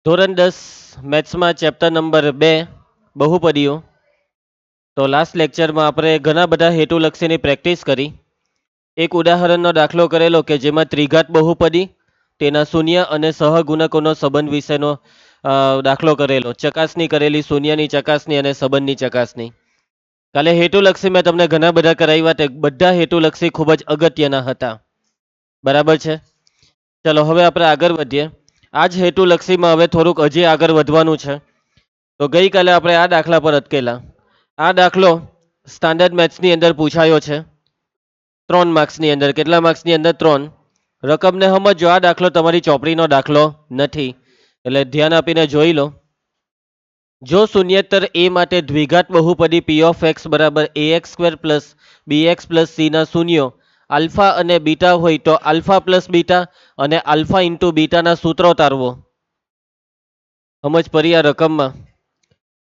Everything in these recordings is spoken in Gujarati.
ધોરણ 10 મેથ્સમાં ચેપ્ટર નંબર 2 બહુપદીઓ. તો લાસ્ટ લેક્ચરમાં આપણે ઘણા બધા હેતુલક્ષીની પ્રેક્ટિસ કરી. એક ઉદાહરણનો દાખલો કરેલો કે જેમાં ત્રિઘાત બહુપદી, તેના શૂન્ય અને સહગુણકોનો સંબંધ વિશેનો દાખલો કરેલો. ચકાસણી કરેલી, શૂન્યની ચકાસણી અને સંબંધની ચકાસણી. કાલે હેતુલક્ષી મેં તમને ઘણા બધા કરાવ્યા, તે બધા હેતુલક્ષી ખૂબ જ અગત્યના હતા. બરાબર છે. ચલો હવે આપણે આગળ વધીએ. આ જ હેતુલક્ષીમાં હવે થોડુંક હજી આગળ વધવાનું છે. તો ગઈકાલે આપણે આ દાખલા પર અટકેલા. આ દાખલો સ્ટાન્ડર્ડ મેથ્સની અંદર પૂછાયો છે 3 માર્ક્સની અંદર. કેટલા માર્ક્સની અંદર? 3. રકમને સમજો. આ દાખલો તમારી ચોપડીનો દાખલો નથી, એટલે ધ્યાન આપીને જોઈ લો. જો શૂન્યેતર a માટે દ્વિઘાત બહુપદી p of x બરાબર ax² plus bx plus c ના શૂન્યો આલ્ફા અને બીટા હોય તો આલ્ફા પ્લસ બીટા અને આલ્ફા ઇન્ટુ બીટાના સૂત્રો તારવો. સમજ પડી? આ રકમમાં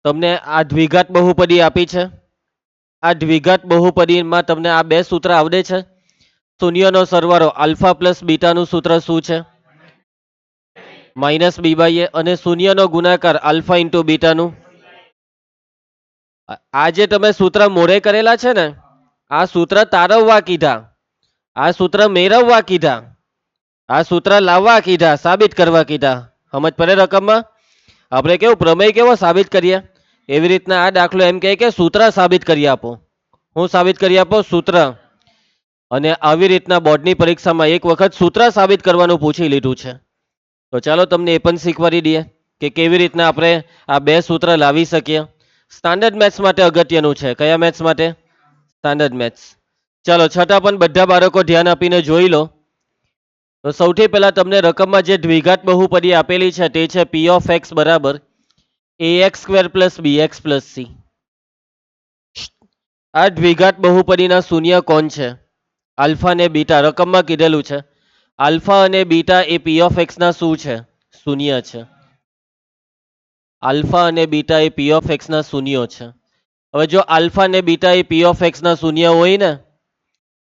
તમને આ દ્વિઘાત બહુપદી આપી છે. આ દ્વિઘાત બહુપદીમાં તમને આ બે સૂત્ર આવડે છે. શૂન્યનો સરવાળો આલ્ફા પ્લસ બીટાનું સૂત્ર શું છે? માઇનસ બી બાય એ. અને શૂન્યનો ગુણાકાર આલ્ફા ઇન્ટુ બીટાનું. આ જે તમે સૂત્ર મોડે કરેલા છે ને, આ સૂત્ર તારવવા કીધા, આ સૂત્ર મેળવવા કીધા, આ સૂત્ર લાવવા કીધા, સાબિત કરવા કીધા. સમજ પડે રકમમાં? આપણે કેવું પ્રમેય કેવો સાબિત કરીએ, એવી રીતના આ દાખલો એમ કહે કે સૂત્ર સાબિત કરી આપો. હું સાબિત કરી આપો? સૂત્ર. અને આવી રીતના બોર્ડની પરીક્ષામાં એક વખત સૂત્ર સાબિત કરવાનું પૂછી લીધું છે. તો ચાલો તમને એ પણ શીખવાડી દઈએ કે કેવી રીતના આપણે આ બે સૂત્ર લાવી શકીએ. સ્ટાન્ડર્ડ મેથ્સ માટે અગત્યનું છે. કયા મેથ્સ માટે? Standard maths. ચાલો છતાં પણ બધા બાળકો ધ્યાન આપીને જોઈ લો. તો સૌથી પહેલા તમને રકમમાં જે દ્વિઘાત બહુપદી આપેલી છે તે છે p of x બરાબર ax² plus bx plus c. આ દ્વિઘાત બહુપદીના શૂન્ય કોણ છે? આલ્ફા ને બીટા. રકમમાં કીધેલું છે આલ્ફા અને beta A p of x ના શું છે? શૂન્ય છે. આલ્ફા અને beta A p of x ના શૂન્યો છે. હવે જો આલ્ફા અને beta A p of x ના શૂન્ય હોય ને,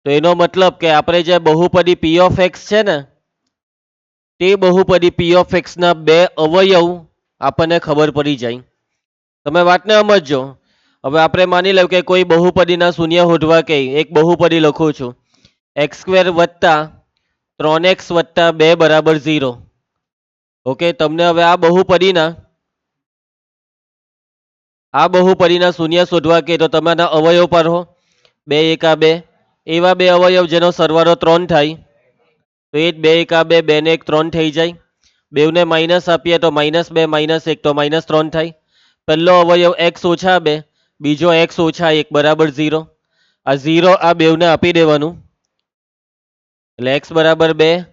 તો એનો મતલબ કે આપણે જે બહુપદી p of x છે ને, તે બહુપદી p of x ના બે અવયવ આપણને ખબર પડી જાય. તમે વાતને સમજો. હવે આપણે માની લો કે કોઈ બહુપદીના શૂન્ય શોધવા કે એક બહુપદી લખું છું x² વત્તા 3x વત્તા 2 બરાબર 0. ઓકે, તમને હવે આ બહુપદીના શૂન્ય શોધવા કે તો તમારા અવયવ પર હો 2 એકા 2, એવા બે અવયવ જેનો સરવાળો 3 થાય. તો એ જ 2 એકા 2, 2 ને 1 3 થઈ જાય. બેવને માઇનસ આપીએ તો -2 -1 તો -3 થાય. પહેલો અવયવ x ઓછા 2, બીજો x ઓછા 1 બરાબર 0. આ 0 આ બેવને આપી દેવાનું, એટલે x બરાબર 2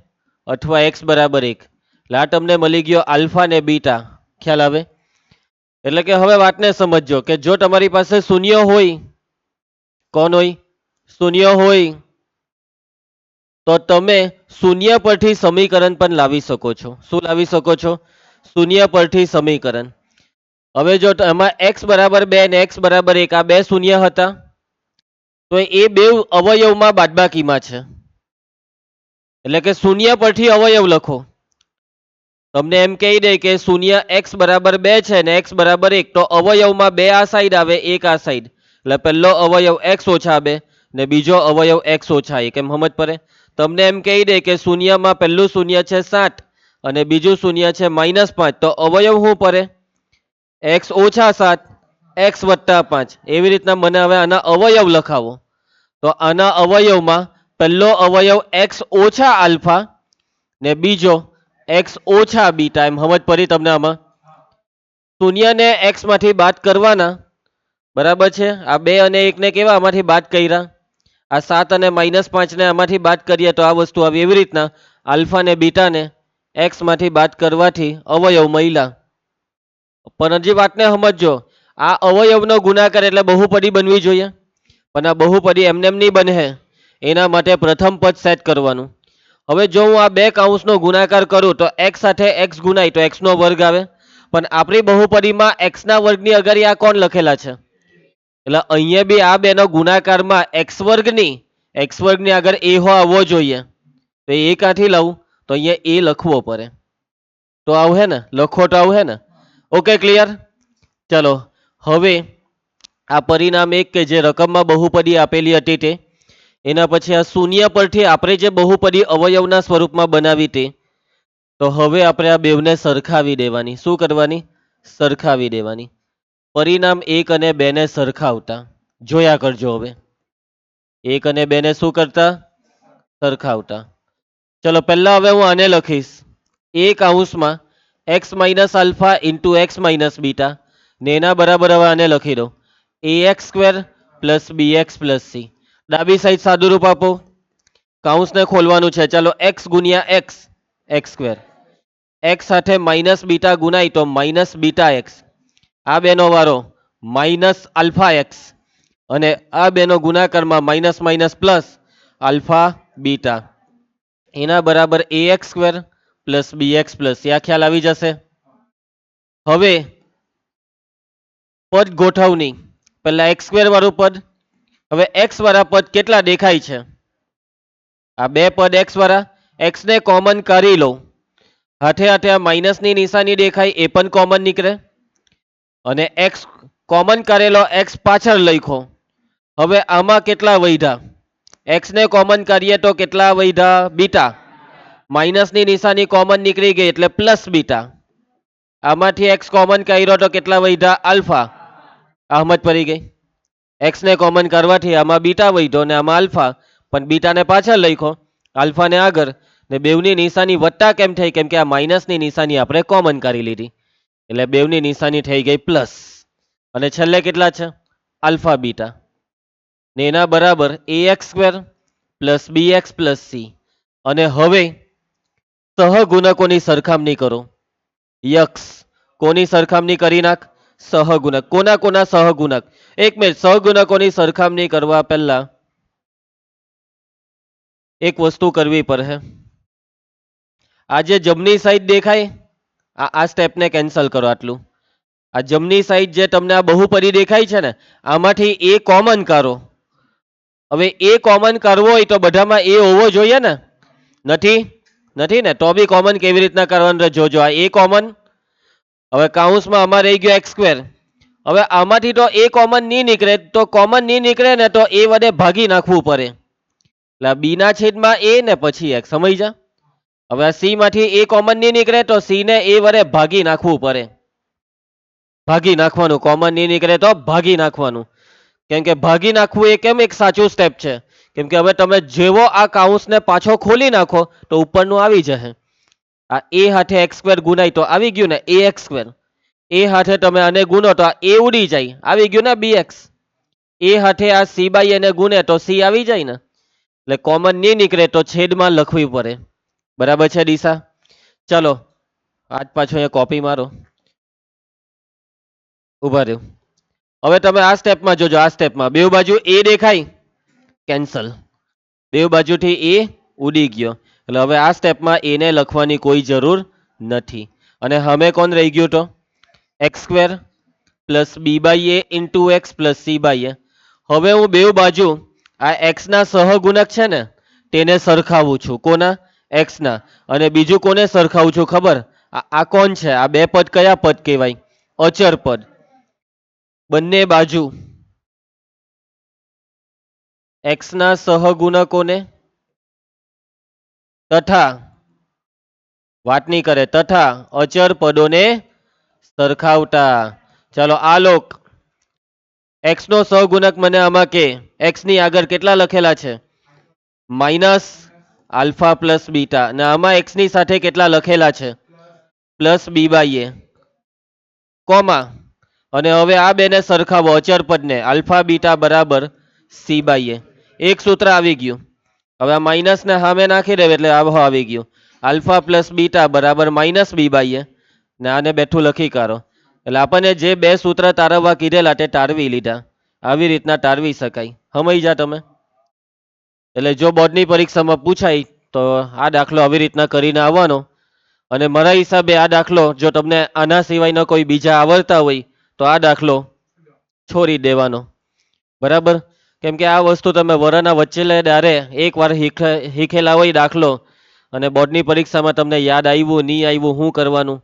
અથવા x બરાબર 1. એટલે આ તમને મળી ગયો આલ્ફા ને બીટા. ખ્યાલ આવે? એટલે કે હવે વાતને સમજો કે જો તમારી પાસે શૂન્ય હોય, કોણ હોય? શૂન્ય હોય તો તમે શૂન્ય પરથી સમીકરણ પણ લાવી શકો છો. શું લાવી શકો છો? શૂન્ય પરથી સમીકરણ. હવે જો એમાં x બરાબર 2 અને x બરાબર 1 આ બે શૂન્ય હતા, તો એ બે અવયવમાં બાદબાકીમાં છે. એટલે કે શૂન્ય પરથી અવયવ લખો. તમને એમ કહી દે કે શૂન્ય x બરાબર 2 છે ને x બરાબર 1, તો અવયવમાં 2 આ સાઈડ આવે, 1 આ સાઈડ. એટલે પહેલો અવયવ x ઓછા 2 ને બીજો અવયવ x ઓછા 1. એમ સમજ પડે? તમને એમ કહી દે કે શૂન્યમાં પહેલું શૂન્ય છે 7 અને બીજું શૂન્ય છે -5, તો અવયવ શું પડે? x ઓછા 7 x વત્તા 5. એવી રીતના મને હવે આના અવયવ લખાવો. તો આના અવયવમાં પહેલો અવયવ x ઓછા આલ્ફા ને બીજો x ઓછા બીટા. એમ સમજ પડી તમને? આમાં શૂન્યને x માંથી બાદ કરવાના. બરાબર છે? આ 2 અને 1 ને કેવા આમાંથી બાદ કર્યા? આ 7 અને -5 ને આમાંથી બાદ કરીએ તો આ વસ્તુ આવી. એવી રીતના આલ્ફા ને બીટાને x માંથી બાદ કરવાથી અવયવ મળ્યા. પણ હજી વાતને સમજો. આ અવયવનો ગુણાકાર એટલે બહુપદી બનવી જોઈએ, પણ આ બહુપદી એમને એમ નહીં બને. એના માટે પ્રથમ પદ સેટ કરવાનું. હવે જો હું આ બે કૌંસનો ગુણાકાર કરું તો x સાથે x ગુણાય તો x નો વર્ગ આવે. પણ આપણી બહુપદીમાં x ના વર્ગની અગાડી આ કોણ લખેલા છે? એટલે અહીંયા બી આ બેનો ગુણાકારમાં x વર્ગની આગળ a હો આવવો જોઈએ. તો એ ક્યાંથી લાવું? તો અહીંયા a લખવો પડે. તો આવશે ને, લખો તો આવશે ને. Okay clear. ચલો હવે આ પરિણામ એક કે જે રકમમાં બહુપદી આપેલી હતી તે, એના પછી આ શૂન્ય પરથી આપણે જે બહુપદી અવયવના સ્વરૂપમાં બનાવી તે, તો હવે આપણે આ બેવને સરખાવી દેવાની. શું કરવાની? સરખાવી દેવાની. પરિણામ 1 અને 2 ને સરખાવતા જોયા કરજો. હવે 1 અને 2 ને શું કરતા? સરખાવતા. ચલો પહેલા હવે હું આને લખીશ a કૌંસમાં x minus alpha into x minus beta, ને એના બરાબર હવે આને લખી દો ax square plus bx plus c. ડાબી સાઈડ સાદુરૂપ આપો. કૌંસને ખોલવાનું છે. ચાલો x ગુણ્યા એક્સ, એક્સ સ્ક્વેર, એક્સ સાથે માઇનસ બીટા ગુણાય તો માઇનસ બીટા એક્સ. આ બેનો વારો માઇનસ આલ્ફા એક્સ, અને આ બેનો ગુણાકારમાં minus minus plus alpha beta, એના બરાબર ax square plus bx plus c. આ ખ્યાલ આવી જશે. હવે પદ ગોઠવણી. પહેલા એક્સ સ્ક્વેર વાળું પદ. હવે એક્સ વાળા પદ કેટલા દેખાય છે? આ બે પદ એક્સ વાળા. એક્સ ને કોમન કરી લો. હાથે હાથે આ માઇનસની નિશાની દેખાય એ પણ કોમન નીકળે, અને એક્સ કોમન કરેલો એક્સ પાછળ લખો. હવે આમાં કેટલા વધ્યા? એક્સ ને કોમન કરીએ તો કેટલા વધ્યા? બીટા. માઇનસની નિશાની કોમન નીકળી ગઈ એટલે પ્લસ બીટા. આમાંથી એક્સ કોમન કર્યો તો કેટલા વધ્યા? આલ્ફા. આમજ પડી ગઈ. એક્સ ને કોમન કરવાથી આમાં બીટા વધ્યો ને આમાં આલ્ફા, પણ બીટાને પાછળ લખો, આલ્ફાને આગળ. ને બેવની નિશાની વત્તા કેમ થઈ? કેમ કે આ માઇનસની નિશાની આપણે કોમન કરી લીધી, એટલે બેવની નિશાની થઈ ગઈ પ્લસ. અને છેલ્લે કેટલા છે? Alpha beta. ને એના બરાબર ax square plus bx plus c. અને હવે સહગુણકોની સરખામણી કરો. યક્ષ કોની સરખામણી કરી નાખ? સહગુણક. કોના કોના સહગુણક? એક મિનિટ, સહગુણકોની સરખામણી કરવા પહેલા એક વસ્તુ કરવી પડે. આ જે જમણી સાઈડ દેખાય, આ સ્ટેપને કેન્સલ કરો. આટલું આ જમણી સાઈડ જે તમને આ બહુપદી દેખાય છે ને, આમાંથી એ કોમન કરો. હવે એ કોમન કરવો હોય તો બધામાં એ હોવો જોઈએ ને? નથી, નથી ને? તો બી કોમન કેવી રીતના કરવાનું જોજો. આ એ કોમન. હવે કાઉન્સમાં અમારે રહી ગયો એક્સ સ્ક્વેર. હવે આમાંથી તો એ કોમન નહીં નીકળે, તો કોમન નહીં નીકળે ને તો એ વડે ભાગી નાખવું પડે. એટલે બી ના છેદમાં એ ને પછી એક્સ. સમજ જા. હવે આ સી માંથી એ કોમન નહીં નીકળે તો સી ને એ વડે ભાગી નાખવું પડે. ભાગી નાખવાનું. કોમન નહીં નીકળે તો ભાગી નાખવાનું. કેમ કે ભાગી નાખવું એ કેમ એક સાચું સ્ટેપ છે? કેમ કે હવે તમે જેવો આ કાઉન્સને પાછો ખોલી નાખો તો ઉપરનું આવી જશે. આ એ હાથે એક્સ સ્ક્વેર ગુણાય તો આવી ગયું ને એ એક્સ સ્ક્વેર. એ હાથે તમે આને ગુણો તો આ એ ઉડી જાય, આવી ગયું ને bx. એ હાથે આ સી બાય એને ગુણે તો સી આવી જાય ને. એટલે કોમન નહીં નીકળે તો છેદમાં લખવી પડે. બરાબર છે દિશા? ચલો આજ પાછો અહીંયા કોપી મારો. ઉભા રહ્યો. હવે તમે આ સ્ટેપમાં જોજો. આ સ્ટેપમાં બે બાજુ એ દેખાય, કેન્સલ. બે બાજુથી એ ઉડી ગયો. એટલે હવે આ સ્ટેપમાં એને લખવાની કોઈ જરૂર નથી. અને હવે કોણ રહી ગયું? તો x square plus b by a into x plus c by a. હવે હું બે બાજુ આ એક્સ ના સહગુણક છે ને તેને સરખાવું છું. કોના? એક્સ ના. અને બીજું કોને સરખાવું છું ખબર? આ કોણ છે? આ બે પદ કયા પદ કહેવાય? અચર પદ. બંને બાજુ એક્સ ના સહગુણકોને તથા, વાત નહીં કરે, તથા અચર પદોને સરખાવતા. ચાલો આ લોક એક્સ નો સહગુણક મને આમાં કે એક્સ ની આગળ કેટલા લખેલા છે? Minus alpha plus beta. અને આમાં એક્સ ની સાથે કેટલા લખેલા છે? Plus b by a, comma. અને હવે આ બેને સરખાવો, અચર પદને. આલ્ફા બીટા બરાબર સી બાય એ. એક સૂત્ર આવી ગયું. હવે આ માઇનસ ને સામે નાખી દેવે એટલે આ આવી ગયું. આલ્ફા પ્લસ બીટા બરાબર માઇનસ બી બાય એ. ને આને બેઠું લખી કાઢો. એટલે આપણને જે બે સૂત્ર તારવવા કીધેલા તે તારવી લીધા. આવી રીતના તારવી શકાય. સમજી જા તમે? એટલે જો બોર્ડની પરીક્ષામાં પૂછાય તો આ દાખલો આવી રીતના કરીને આવવાનો. અને મારા હિસાબે આ દાખલો જો તમને આના સિવાયનો કોઈ બીજા આવડતા હોય તો આ દાખલો છોડી દેવાનો. બરાબર? કેમ કે આ વસ્તુ તમે વરના વચ્ચે લે ડારે એકવાર શીખેલા હોય દાખલો, અને બોર્ડની પરીક્ષામાં તમને યાદ આવ્યું નહીં આવ્યું શું કરવાનું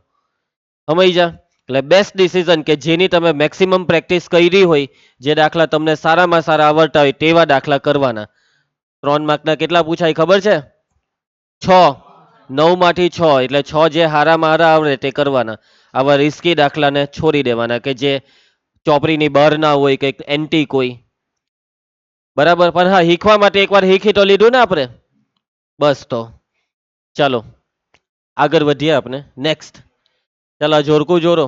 સમજી જા. એટલે બેસ્ટ ડિસિઝન કે જેની તમે મેક્સિમમ પ્રેક્ટિસ કરી હોય, જે દાખલા તમને સારામાં સારા આવડતા હોય તેવા દાખલા કરવાના. 3 માર્કના કેટલા પૂછાય ખબર છે? 6. 9 માંથી 6 એટલે 6 જે હારામાં હારા આવડે તે કરવાના. આવા રિસ્કી દાખલાને છોડી દેવાના કે જે ચોપડીની બહાર ના હોય, કંઈક એન્ટી કોઈ. બરાબર. પણ હા, શીખવા માટે એકવાર શીખી તો લીધું ને આપણે. બસ તો ચાલો આગળ વધીએ આપણે નેક્સ્ટ. ચાલો આ જોડકું જોડો.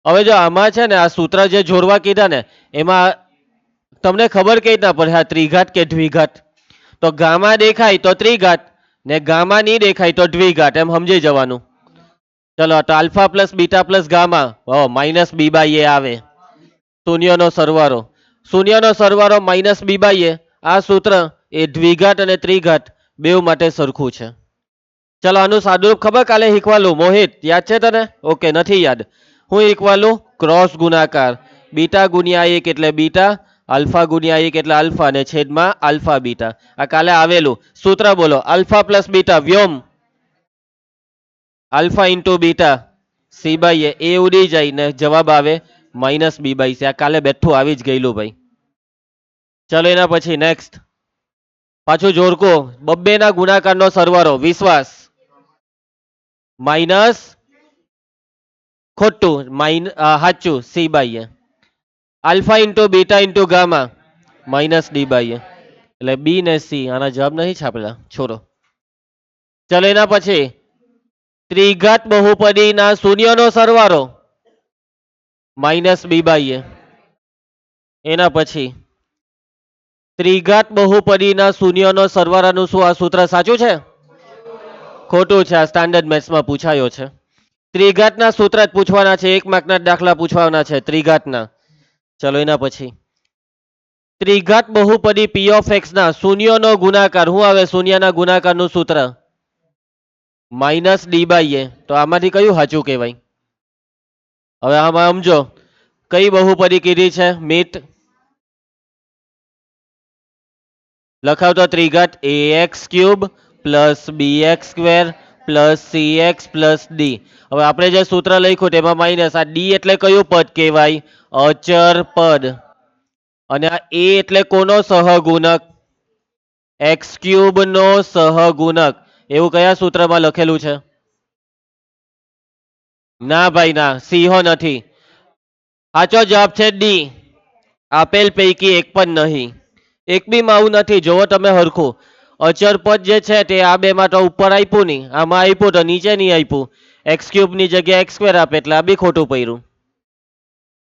હવે જો આમાં છે ને આ સૂત્ર જે જોડવા કીધા ને એમાં તમને ખબર કઈ રીતના પડે આ ત્રિઘાત કે દ્વિઘાત? તો ગામા દેખાય તો ત્રિઘાત ને ગામા નહીં દેખાય તો દ્વિઘાત, એમ સમજી જવાનું. ચલો તો alpha plus beta plus gamma minus b by a આવે. શૂન્યનો સરવાળો. શૂન્યનો સરવાળો માઇનસ બી બાય એ. આ સૂત્ર એ દ્વિઘાત અને ત્રિઘાત બેવ માટે સરખું છે. ચલો આનું સાદુરૂપ ખબર કાલે શીખવાલું? મોહિત યાદ છે તને? ઓકે, નથી યાદ. હું શીખવાલું ક્રોસ ગુણાકાર. બીટા ગુણ્યા 1 એટલે બીટા, આલ્ફા ગુણ્યા 1 એટલે આલ્ફા ને છેદમાં આલ્ફા બીટા. આ કાલે આવેલું સૂત્ર બોલો. આલ્ફા પ્લસ બીટા વ્યોમ alpha into beta c by a ઉડી જાય ને જવાબ આવે માઇનસ બી બાય સી. આ કાલે બેઠું આવી જ ગયેલું ભાઈ. ચલો એના પછી નેક્સ્ટ પાછું જોડકો. બબ્બેના ગુણાકારનો સરવાળો વિશ્વાસ માઇનસ ખોટું સાચું c by a. Alpha into beta into gamma minus d by a. એટલે બી ને સી આના જવાબ નહીં છાપેલા, છોડો. ચલો એના પછી ત્રિઘાત બહુપદીના શૂન્યનો સરવાળો માઇનસ બી બાય એ. એના પછી ત્રિઘાત બહુપદીના શૂન્યનો સરવાળાનું શું આ સૂત્ર સાચું છે? ખોટું છે. આ સ્ટાન્ડર્ડ મેથ્સમાં પૂછાયો છે. ત્રિઘાતના સૂત્ર જ પૂછવાના છે. 1 માર્કના દાખલા પૂછવાના છે ત્રિઘાતના. ચલો એના પછી ત્રિઘાત બહુપદી પી ઓફ એક્સ ના શૂન્યનો ગુણાકાર શું આવે? શૂન્યના ગુણાકારનું સૂત્ર માઇનસ ડી બાય એ. તો આમાંથી કયું સાચું કહેવાય? હવે આમાં સમજો કઈ બહુપદી કીધી છે મિત? લખાવતો ત્રિઘાત a x cube plus b x square plus c x plus d. હવે આપણે જે સૂત્ર લખ્યું તેમાં માઇનસ. આ ડી એટલે કયું પદ કહેવાય? અચર પદ. અને આ એ એટલે કોનો સહગુણક? એક્સ ક્યુબ નો સહગુણક. એવું કયા સૂત્રમાં લખેલું છે? ના ભાઈ ના, સિંહો નથી. સાચો જવાબ છે ડી. આપેલ પૈકી એક પણ નહીં. એક બી માં આવું નથી. જોવો તમે હરખું. અચર પદ જે છે તે આ બે માં તો ઉપર આપ્યું નહીં, આમાં આપ્યું તો નીચે નહીં આપ્યું. એક્સ ક્યુબ ની જગ્યાએ એક્સ સ્ક્વેર આપે એટલે આ બી ખોટું પડ્યું.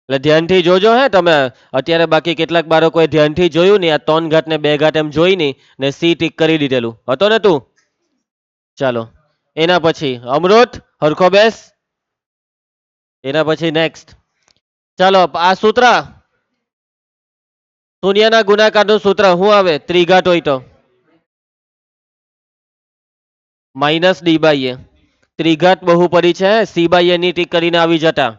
એટલે ધ્યાનથી જોજો હે તમે. અત્યારે બાકી કેટલાક બાળકોએ ધ્યાનથી જોયું નહીં. આ 3 ઘાત ને 2 ઘાત એમ જોઈ નહીં ને સી ટીક કરી દીધેલું હતો ને તું. ચાલો એના પછી અમૃત હરખો બેસ. એના પછી નેક્સ્ટ ચાલો આ સૂત્ર શૂન્યના ગુણાકારનું સૂત્ર શું આવે? ત્રિઘાત હોય તો માઇનસ ડી બાય એ. ત્રિઘાત બહુપદી છે, સી બાય એ ની ટીક કરીને આવી જતા.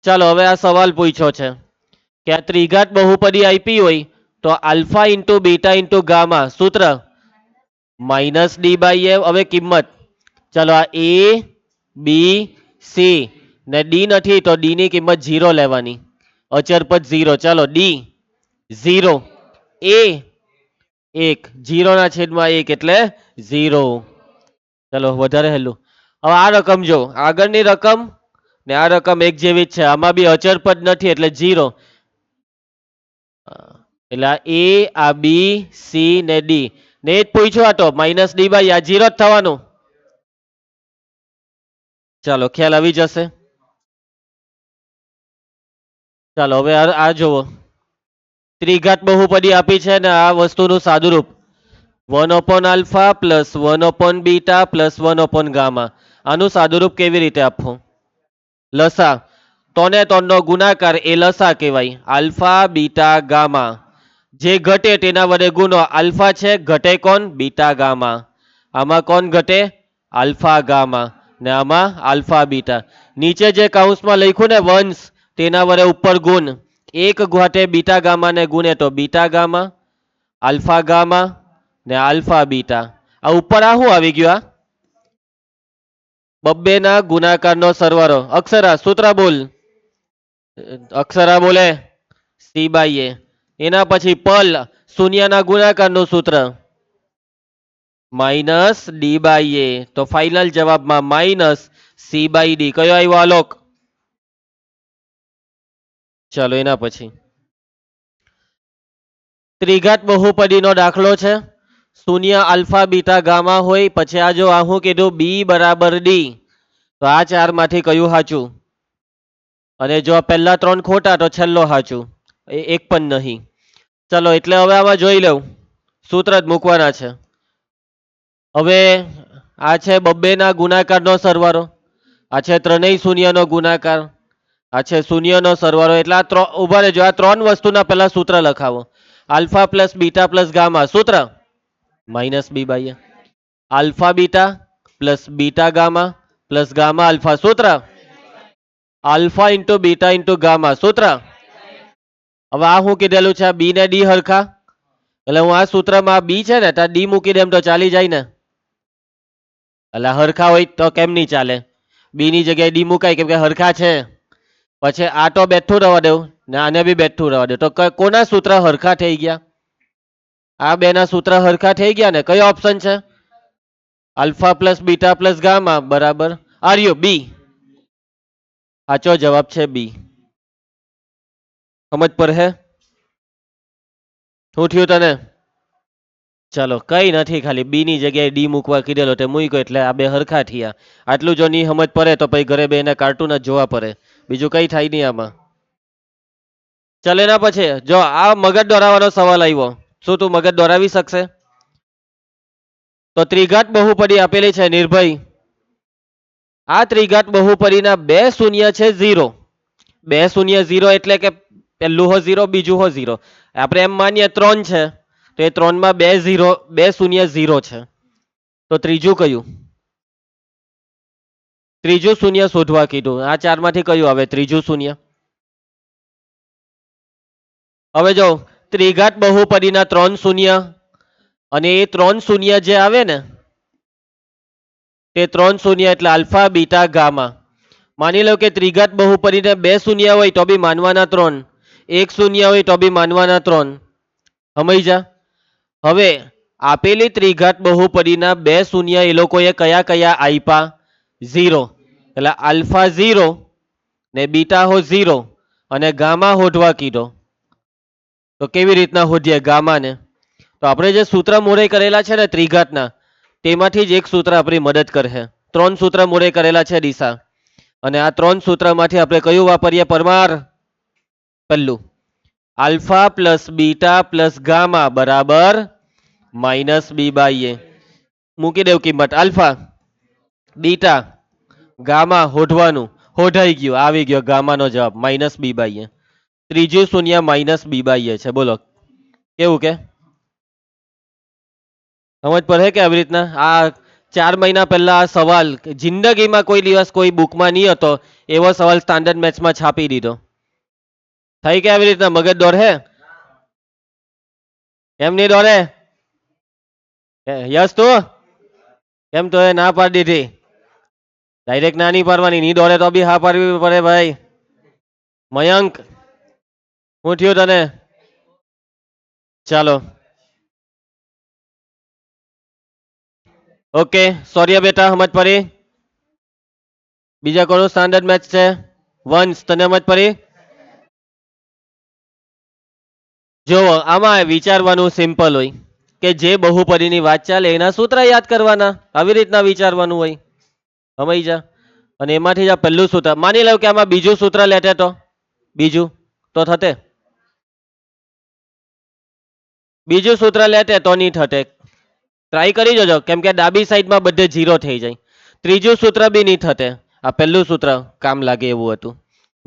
ચાલો હવે આ સવાલ પૂછ્યો છે કે આ ત્રિઘાત બહુપદી આપી હોય તો alpha into beta into gamma સૂત્ર માઇનસ ડી બાય એ. હવે કિંમત ચાલો આ એ બી સી ને ડી નથી તો ડી ની કિંમત 0 લેવાની. અચર પદ 0. ચાલો ડી 0, એ 1, 0 ના છેદમાં 1 એટલે 0. ચાલો વધારે હેલું. હવે આ રકમ જો આગળની રકમ ને આ રકમ એક જેવી જ છે. આમાં બી અચર પદ નથી એટલે 0. એટલે આ એ, આ બી, સી ને ડી ને જ પૂછ્યું. આ તો માઇનસ ડી બાય આ 0 જ થવાનું. ચાલો ખ્યાલ આવી જશે. ચાલો હવે આ જુઓ. ત્રિઘાત બહુપદી આપી છે ને આ વસ્તુનું સાદુરૂપ 1 alpha plus 1 beta plus 1 gamma. આનું સાદુરૂપ કેવી રીતે આપવું? લસા. 3 ને 3 નો ગુણાકાર એ લસા કહેવાય. Alpha beta gamma. જે ઘટે તેના વડે ગુનો. આલ્ફા છે, ઘટે કોણ? Beta gamma. આમાં કોણ ઘટે? આલ્ફા ગામા ને આમાં આલ્ફા બીટા. નીચે જે કૌંસમાં લખ્યું ને વંશ તેના વડે ઉપર ગુણ. એક ઘાતે બીટા ગામા ને ગુણે તો બીટા ગામા આલ્ફા ગામા ને આલ્ફા બીટા. આ ઉપર આ શું આવી ગયું? આ બબ્બેના ગુણાકારનો સરવાળો. અક્ષરા સૂત્ર બોલ. અક્ષરા બોલે સી બાય એ. એના પછી પલ શૂન્યના ગુણાકારનું સૂત્ર માઇનસ ડી બાય એ. તો ફાઇનલ જવાબમાં માઇનસ સી બાય ડી. કયો આવ્યો આલોક? ચલો એના પછી ત્રિઘાત બહુપદીનો દાખલો છે. શૂન્ય આલ્ફા બીટા ગામા હોય પછી આ જો આ હું કીધું બી બરાબર ડી. તો આ ચાર માંથી કયું સાચું? અને જો આ પહેલા ત્રણ ખોટા તો છેલ્લો સાચું. એક પણ નહીં. ચલો એટલે હવે આમાં જોઈ લઉં. સૂત્ર જ મૂકવાના છે. હવે આ છે બબ્બેના ગુણાકારનો સરવાળો. આ છે ત્રણેય શૂન્યનો ગુણાકાર. આ છે શૂન્યનો સરવાળો. એટલે આ ઉભા રહેજો. આ ત્રણ વસ્તુના પહેલા સૂત્ર લખાવો. Alpha plus beta plus gamma. સૂત્ર minus b by alpha beta plus beta gamma plus gamma alpha. સૂત્ર alpha into beta into gamma. સૂત્ર હવે આ શું કીધેલું છે? બી ને ડી હરખા. એટલે હું આ સૂત્રમાં બી છે ને ત્યાં ડી મૂકી દેમ તો ચાલી જાય ને. એટલે હરખા હોય તો કેમ નહીં ચાલે? બી ની જગ્યાએ ડી મુકાય કેમ કે હરખા છે. પછી આ તો બેઠું રહેવા દેવું ને આને બી બેઠું રહેવા દે. તો કોના સૂત્ર હરખા થઈ ગયા? આ બેના સૂત્ર હરખા થઈ ગયા ને. કયો ઓપ્શન છે? Alpha plus beta plus gamma બરાબર આર્યુ બી. સાચો જવાબ છે બી. સમજ પર હે? શું થયું તને? ચલો કઈ નથી, ખાલી બી ની જગ્યાએ ડી મૂકવા કીધેલો તે મૂક્યો એટલે આ બે હરખા થયા. આટલું જો નહીં સમજ પડે તો પછી ઘરે બે કાર્ટૂન જ જોવા પડે. બીજું કઈ થાય નહીં આમાં. ચાલ એના પછી જો આ મગજ દોરાવાનો સવાલ આવ્યો. શું તું મગજ દોરાવી શકશે? તો ત્રિઘાત બહુપદી આપેલી છે નિર્ભય. આ ત્રિઘાત બહુપદીના બે શૂન્ય છે 0. બે શૂન્ય 0 એટલે કે પહેલું હો 0 બીજું હો 0. આપણે એમ માનીએ 3 છે તો એ 3 માં બે શૂન્ય 0 છે. તો ત્રીજું કયું? ત્રીજું શૂન્ય શોધવા કીધું. આ ચાર માંથી કયું આવે ત્રીજું શૂન્ય? હવે જો ત્રિઘાત બહુપદીના 3 શૂન્ય અને એ 3 શૂન્ય જે આવે ને તે 3 શૂન્ય એટલે આલ્ફા બીટા ગામા. માની લો કે ત્રિઘાત બહુપદીને બે શૂન્ય હોય તો બી માનવાના 3, એક શૂન્ય હોય તો બી માનવાના 3. સમજ્યા? હવે આપેલી ત્રિઘાત બહુપદીના બે શૂન્ય એ લોકોએ કયા કયા આપ્યા? 0. એટલે આલ્ફા 0 ને બીટા હો 0 અને ગામા હોધવા કીધો. તો કેવી રીતના હોધીએ ગામાને? તો આપણે જે સૂત્ર મોડે કરેલા છે ને ત્રિઘાતના, તેમાંથી જ એક સૂત્ર આપણી મદદ કરશે. 3 સૂત્ર મોડે કરેલા છે દિશા. અને આ 3 સૂત્રમાંથી આપણે કયું વાપરીએ પરમાર? પહેલું alpha plus beta plus gamma બરાબર માઇનસ બી બાય એ. મૂકી દેવ કિંમત. આલ્ફા બીટા ગામા હોધવાનું. હોધાઈ ગયું, આવી ગયો ગામાનો જવાબ માઇનસ બી બાય એ. ત્રીજું શૂન્ય માઇનસ બી બાય એ છે. બોલો કેવું કે સમજ પડે કે આવી રીતના? આ 4 મહિના પહેલા આ સવાલ જિંદગીમાં કોઈ દિવસ કોઈ બુકમાં નહીં હતો એવો સવાલ સ્ટાન્ડર્ડ મેથ્સમાં છાપી દીધો. થઈ કે આવી રીતના મગજ દોડે? એમ નહીં દોડે? યસ તું કેમ તો એ ના પાડી દીધી? ડાયરેક્ટ ના નહીં પાડવાની. નહીં દોડે તો બી હા પાડવી પડે ભાઈ. મયંક શું થયું તને? ચાલો ઓકે સોરી બેટા સમજ પડી? બીજા કોનું સ્ટાન્ડર્ડ મેચ છે? વંશ તને સમજ પડી? જો આમાં વિચારવાનું સિમ્પલ હોય કે જે બહુપદીની વાત ચાલે એના સૂત્ર યાદ કરવાના. આવી રીતના વિચારવાનું હોય. સમજ્યા? અને એમાંથી જ આ પહેલું સૂત્ર માની લો કે આમાં બીજું સૂત્ર લેતે તો બીજું તો થતે. બીજું સૂત્ર લેતે તો નહીં થતે. ટ્રાય કરી જોજો કેમ કે ડાબી સાઈડમાં બધે 0 થઈ જાય. ત્રીજું સૂત્ર બી નહીં થતે. આ પહેલું સૂત્ર કામ લાગે એવું હતું.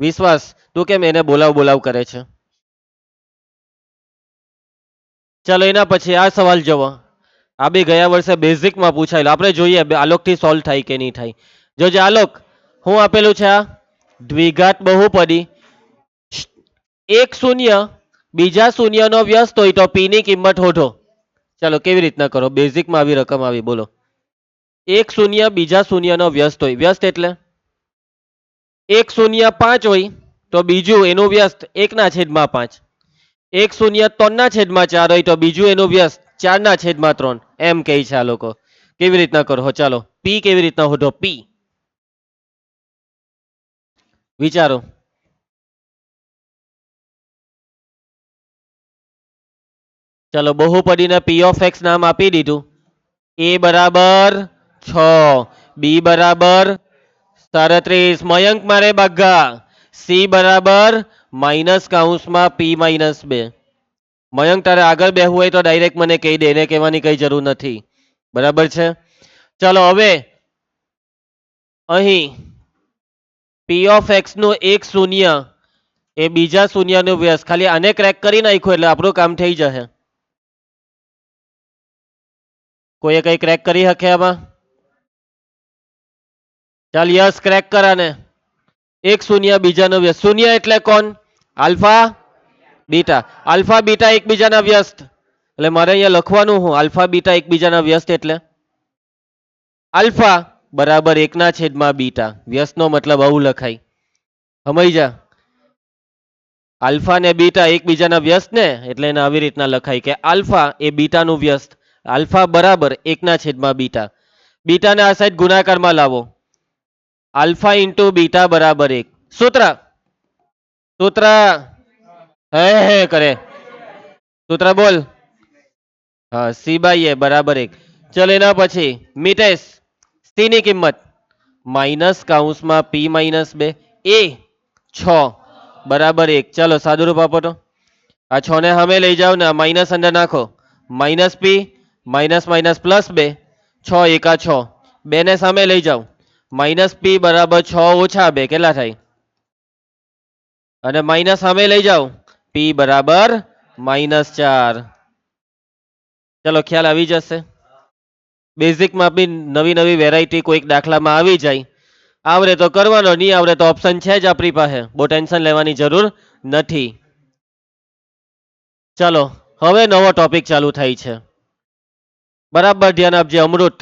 વિશ્વાસ તું કેમ એને બોલાવ કરે છે? ચાલો એના પછી આ સવાલ જુઓ. આ બી ગયા વર્ષે બેઝિકમાં પૂછાયેલો. આપણે જોઈએ આલોકથી સોલ્વ થાય કે નહીં થાય. જોજે આલોક શું આપેલું છે? આ દ્વિઘાત બહુપદી એક શૂન્ય બીજા શૂન્યનો વ્યસ્ત હોય તો પી ની કિંમત શોધો. ચાલો કેવી રીતના કરો, બેઝિકમાં આવી રકમ આવી, બોલો. એક શૂન્ય બીજા શૂન્યનો વ્યસ્ત હોય, વ્યસ્ત એટલે એક શૂન્ય 5 હોય તો બીજું એનું વ્યસ્ત 1/5. એક શૂન્ય 3/4 હોય તો બીજું એનું વ્યસ્ત 4/3. એમ કહે છે આ લોકો. કેવી રીતના કરો ચાલો, પી કેવી રીતના હોધો, પી વિચારો. ચાલો બહુપદીને પી ઓફ એક્સ નામ આપી દીધું. એ બરાબર 6, બી બરાબર 37, મયંક મારે બગ્ગા. સી બરાબર -(p-2). મયંક તારે આગળ બેહવું હોય તો ડાયરેક્ટ મને કહી દે, એને કહેવાની કઈ જરૂર નથી. બરાબર છે. ચાલો હવે અહીં પી ઓફ એક્સ નું એક શૂન્ય એ બીજા શૂન્યનું વ્યસ્ત, ખાલી આને ક્રેક કરી નાખ્યું એટલે આપણું કામ થઈ જશે. કોઈએ કઈ ક્રેક કરી શકે આમાં? ચાલ યસ, ક્રેક કરાને. એક શૂન્ય બીજાનો વ્યસ્ત, શૂન્ય એટલે કોણ? Alpha beta. આલ્ફા બીટા એકબીજાના વ્યસ્ત, એટલે મારે અહીંયા લખવાનું હું, આલ્ફા બીટા એકબીજાના વ્યસ્ત એટલે આલ્ફા બરાબર 1/બીટા. વ્યસ્તનો મતલબ આવું લખાય, સમજી જા. આલ્ફા ને બીટા એકબીજાના વ્યસ્ત ને, એટલે એને આવી રીતના લખાય કે આલ્ફા એ બીટાનું વ્યસ્ત. આલ્ફા બરાબર 1/બીટા. બીટાને આ સાઈડ ગુણાકારમાં લાવો. આલ્ફા ઇન્ટુ બીટા બરાબર 1. સૂત્ર સૂત્ર હે કરે, સૂત્ર બોલ. હા, સી/એ બરાબર 1. ચલ એના પછી મિટેશ, સી ની કિંમત -(p-2) એ 6 બરાબર 1. ચાલો સાદુરૂપ આપો તો. આ 6 ને સામે લઈ જાઓ ને, માઇનસ અંદર નાખો. -p -(+2). 6 એકા 6, 2 ને સામે લઈ જાઓ. -p બરાબર 6 ઓછા 2 કેટલા થાય? અને માઇનસ સામે લઈ જાઓ, p બરાબર -4. ચલો ખ્યાલ આવી જશે. બેઝિકમાં બી નવી નવી વેરાયટી કોઈક દાખલામાં આવી જાય. આવડે તો કરવાનો, નહીં આવડે તો ઓપ્શન છે જ આપણી પાસે, બહુ ટેન્શન લેવાની જરૂર નથી. ચલો હવે નવો ટોપિક ચાલુ થાય છે. બરાબર ધ્યાન આપજે અમૃત.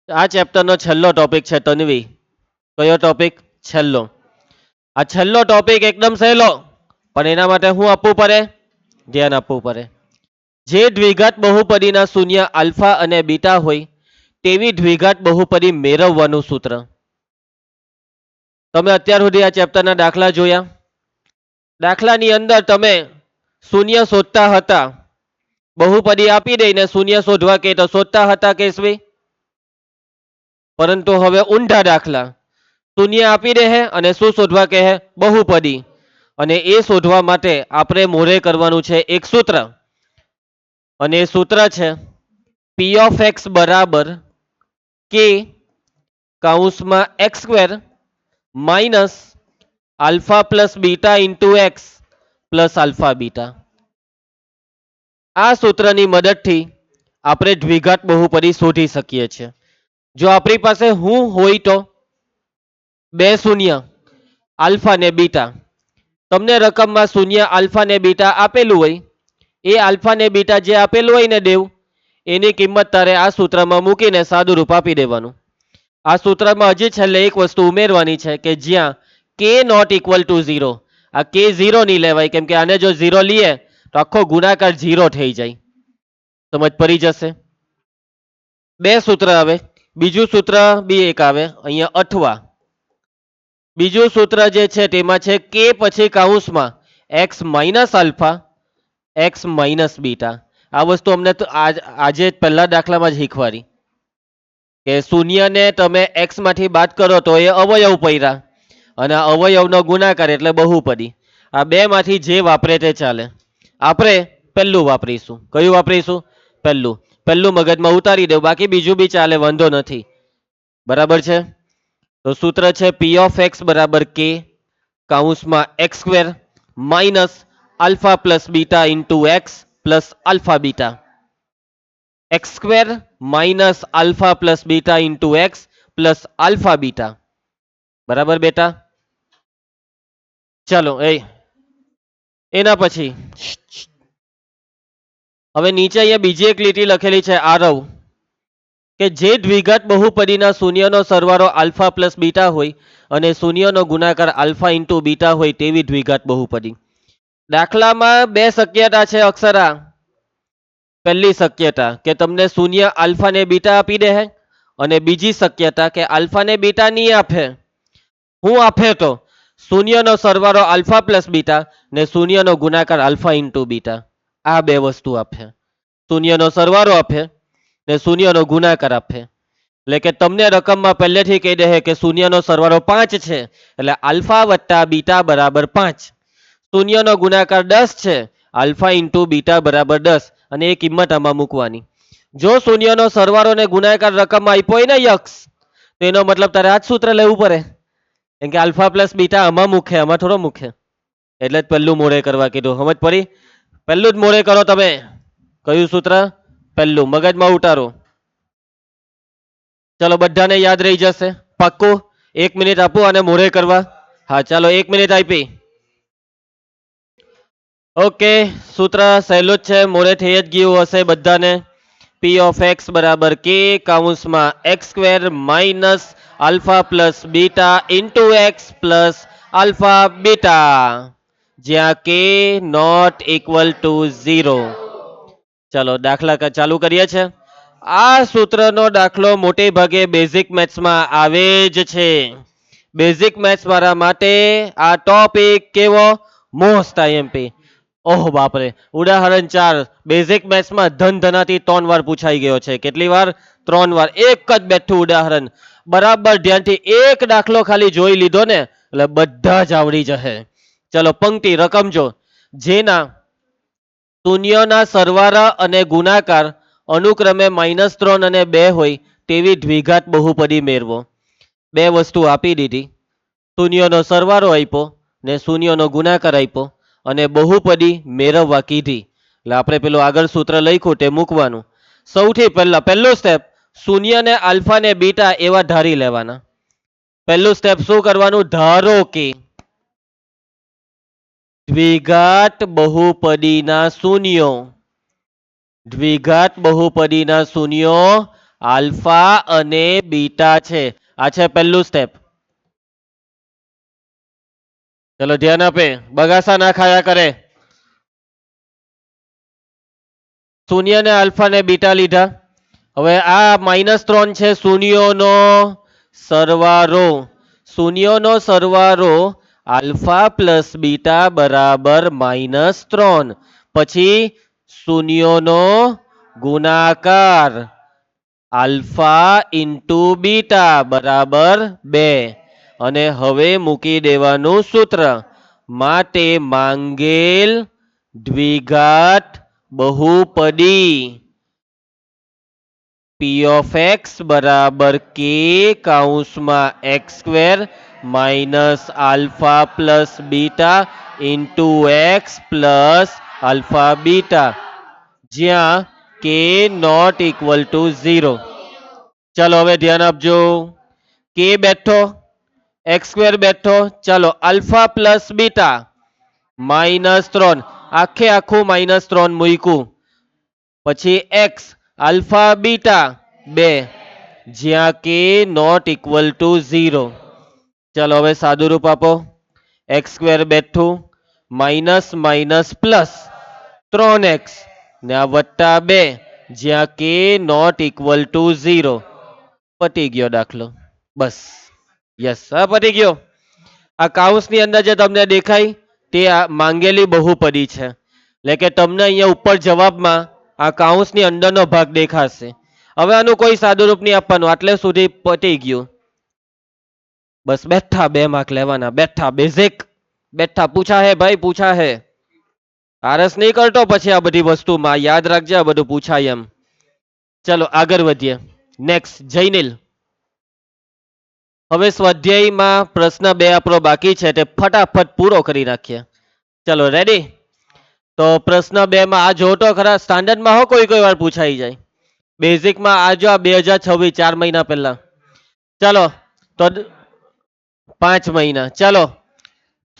આ ચેપ્ટરનો છેલ્લો ટોપિક છે તન્વી. કયો ટોપિક? છેલ્લો. આ છેલ્લો ટોપિક એકદમ સહેલો, પણ એના માટે શું આપવું પડે? ધ્યાન આપવું પડે. જે દ્વિઘાત બહુપદીના શૂન્ય આલ્ફા અને બીટા હોય તેવી દ્વિઘાત બહુપદી મેળવવાનું સૂત્ર. તમે અત્યાર સુધી આ ચેપ્ટરના દાખલા જોયા. દાખલાની અંદર તમે શૂન્ય શોધતા હતા, બહુપદી આપી દઈને શૂન્ય શોધવા કે તો શોધતા હતા કેશવી. પરંતુ હવે ઊંધા દાખલા, શૂન્ય આપી દે અને શું શોધવા કહે? બહુપદી. અને એ શોધવા માટે આપણે મોરે કરવાનું છે એક સૂત્ર, અને એ સૂત્ર છે પી ઓફ એક્સ બરાબર કે (x² minus alpha plus beta into x plus alpha beta. આ સૂત્રની મદદથી આપણે દ્વિઘાત બહુપદી શોધી શકીએ છીએ. જો આપણી પાસે હું હોય તો બે શૂન્ય આલ્ફા ને બીટા, તમને રકમમાં શૂન્ય આલ્ફા ને બીટા આપેલું હોય, એ આલ્ફા ને બીટા જે આપેલું હોય ને દેવ, એની કિંમત તારે આ સૂત્રમાં મૂકીને સાદું રૂપ આપી દેવાનું. આ સૂત્રમાં હજી છેલ્લે એક વસ્તુ ઉમેરવાની છે કે જ્યાં k નોટ ઇક્વલ ટુ 0, આ k 0 નહીં લેવાય, કેમ કે આને જો 0 લઈએ તો આખો ગુણાકાર 0 થઈ જાય. સમજ પડી જશે. બે સૂત્ર આવે, બીજું સૂત્ર બી એક આવે અહીંયા, અથવા બીજું સૂત્ર જે છે તેમાં છે k પછી કૌંસમાં x minus alpha x minus beta. આ વસ્તુ અમને તો આજે પહેલા દાખલામાં જ શીખવાડી કે શૂન્યને તમે x માંથી બાદ કરો તો એ અવયવ પડ્યા, અને અવયવનો ગુણાકાર એટલે બહુપદી. આ બે માંથી જે વાપરે તે ચાલે. આપણે પહેલું વાપરીશું. કયું વાપરીશું? પહેલું. પહેલું મગજમાં ઉતારી દેવું, બાકી બીજું બી ચાલે, વાંધો નથી. બરાબર છે. તો સૂત્ર છે પી ઓફ એક્સ બરાબર કે (x² minus alpha plus beta into x plus alpha beta. x² minus alpha plus beta into x plus alpha beta. બરાબર બેટા? ચાલો એના પછી હવે નીચે અહીંયા બીજી એક લીટી લખેલી છે આરવ કે જે દ્વિઘાત બહુપદીના શૂન્યનો સરવાળો આલ્ફા પ્લસ બીટા હોય અને શૂન્યનો ગુણાકાર આલ્ફા ઇન્ટુ બીટા હોય તેવી દ્વિઘાત બહુપદી. દાખલામાં બે શક્યતા છે અક્ષરા. પહેલી શક્યતા કે તમને શૂન્ય આલ્ફા ને બીટા આપી દે અને બીજી શક્યતા કે આલ્ફા ને બીટા નહીં આપે. હું આપે તો શૂન્યનો સરવાળો આલ્ફા પ્લસ બીટા ને શૂન્યનો ગુણાકાર આલ્ફા ઇન્ટુ બીટા. આ બે વસ્તુ આપે. શૂન્યનો સરવાળો આપે ને શૂન્યનો ગુણાકાર આપે. એટલે કે તમને રકમમાં પહેલેથી કહી દે કે શૂન્યનો સરવાળો 5 છે એટલે આલ્ફા વત્તા બીટા બરાબર 5. શૂન્યનો ગુણાકાર 10 છે આલ્ફા ઇન્ટુ બીટા બરાબર 10 અને એ કિંમત આમાં મૂકવાની. જો શૂન્યનો સરવાળો ને ગુણાકાર રકમમાં આપ્યો હોય ને યક્ષ તો એનો મતલબ તારે આ જ સૂત્ર લેવું પડે કેમ કે આલ્ફા પ્લસ બીટા આમાં મૂકે આમાં થોડો મૂકે. એટલે જ પહેલું મોડે કરવા કીધું. સમજ પડી? પહેલું જ મોડે કરો તમે. કયું સૂત્ર? પહેલું. મગજમાં ઉતારો. ચલો બધાને યાદ રહી જશે પાક્કું. 1 મિનિટ આપું અને મોડે કરવા. હા ચાલો 1 મિનિટ આપી. ઓકે સૂત્ર સહેલું જ છે, મોડે થઈ જ ગયું હશે બધાને. પી ઓફ એક્સ બરાબર કે કાઉન્સમાં x square minus alpha plus beta into x plus alpha beta જ્યાં કે નોટ ઇક્વલ ટુ 0. ચલો દાખલા ચાલુ કરીએ છીએ. આ સૂત્રનો દાખલો મોટે ભાગે બેઝિક મેથ્સમાં આવે જ છે. બેઝિક મેથ્સ વાળા માટે આ ટોપિક કેવો મોસ્ટ આઈએમપી. ઓહ બાપરે. ઉદાહરણ 4 બેઝિક મેથ્સમાં ધન ધનાથી 3 વાર પૂછાઈ ગયો છે. કેટલી વાર? 3 વાર. એક જ બેઠું ઉદાહરણ. બરાબર ધ્યાનથી એક દાખલો ખાલી જોઈ લીધો ને એટલે બધા જ આવડી જશે. ચલો પંક્તિ રકમ જો જેના શૂન્યના સરવાળા અને ગુણાકાર અનુક્રમે -3 અને 2 હોય તેવી દ્વિઘાત બહુપદી મેળવો. બે વસ્તુ આપી દીધી. શૂન્યનો સરવાળો આપ્યો ને શૂન્યનો ગુણાકાર આપ્યો અને બહુપદી મેળવવા કીધી. એટલે આપણે પેલું આગળ સૂત્ર લખ્યું તે મૂકવાનું. સૌથી પહેલું સ્ટેપ શૂન્ય ને આલ્ફા ને બીટા એવા ધારી લેવાના. પહેલું સ્ટેપ શું કરવાનું? ધારો કે દ્વિઘાત બહુપદીના શૂન્યો દ્વિઘાત બહુપદીના શૂન્યો આલ્ફા અને બીટા છે. આ છે પહેલું સ્ટેપ. ચલો ધ્યાન આપે. બગાસા ના ખાયા કરે. શૂન્ય ને આલ્ફા ને બીટા લીધા. હવે આ -3 છે શૂન્યોનો સરવાળો. શૂન્યોનો સરવાળો આલ્ફા પ્લસ બીટા બરાબર -3. પછી શૂન્યોનો ગુણાકાર આલ્ફા ઇન્ટુ બીટા બરાબર 2 અને હવે મૂકી દેવાનું સૂત્ર. માટે માંગેલ દ્વિઘાત બહુપદી પી ઓફ એક્સ બરાબર કે કાઉન્સમાં x square minus alpha plus beta into x plus alpha beta જ્યાં કે નોટ ઇક્વલ ટુ 0. ચાલો હવે ધ્યાન આપજો. કે બેઠો એક્સ સ્ક્વેર બેઠો. ચાલો આલ્ફા પ્લસ બીટા -3 આખે આખું -3 મૂક્યું. પછી એક્સ આલ્ફા બીટા 2 જ્યાં કે નોટ ઇક્વલ ટુ 0. ચાલો હવે સાદું રૂપ આપો. એક્સ સ્ક્વેર બેઠું માઇનસ માઇનસ પ્લસ 3x ને આ વત્તા 2 જ્યાં કે નોટ ઇક્વલ ટુ 0. પતી ગયો દાખલો. બસ યસ હા પતી ગયો. આ કાઉન્સની અંદર જે તમને દેખાય તે આ માંગેલી બહુપદી છે. એટલે કે તમને અહીંયા ઉપર જવાબમાં આ કાઉન્સની અંદરનો ભાગ દેખાશે. હવે આનું કોઈ સાદું રૂપ નહીં આપવાનું. આટલે સુધી પતી ગયું. બસ બેઠા 2 માર્ક લેવાના. બેઠા બેઝિક બેઠા. પૂછા હે ભાઈ પૂછા હે. આરસ નહીં કરતો પછી આ બધી વસ્તુમાં યાદ રાખજે આ બધું પૂછાય એમ. ચલો આગળ વધીએ. નેક્સ્ટ જૈનિલ. હવે સ્વાધ્યાયમાં પ્રશ્ન 2 આપણો બાકી છે તે ફટાફટ પૂરો કરી નાખીએ. ચલો રેડી? તો પ્રશ્ન 2 માં આ જોતો ખરા. સ્ટાન્ડર્ડમાં હો કોઈ વાર પૂછાઈ જાય. બેઝિકમાં આ જો 2026 4 મહિના પહેલા. ચાલો તો 5 મહિના. ચાલો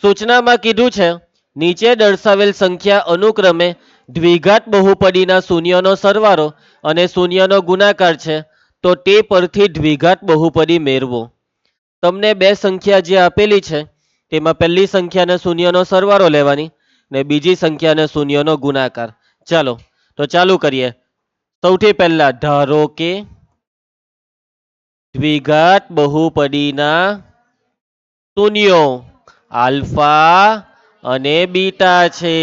સૂચનામાં કીધું છે નીચે દર્શાવેલ સંખ્યા અનુક્રમે દ્વિઘાત બહુપદીના શૂન્યનો સરવાળો અને શૂન્યનો ગુણાકાર છે, તો તે પરથી દ્વિઘાત બહુપદી મેળવો. તમને બે સંખ્યા જે આપેલી છે તેમાં પહેલી સંખ્યાને શૂન્યનો સરવાળો લેવાની ને બીજી સંખ્યાને શૂન્યનો ગુણાકાર. ચાલો તો ચાલુ કરીએ. સૌથી પહેલા ધારો કે દ્વિઘાત બહુપદીના શૂન્યો આલ્ફા અને બીટા છે.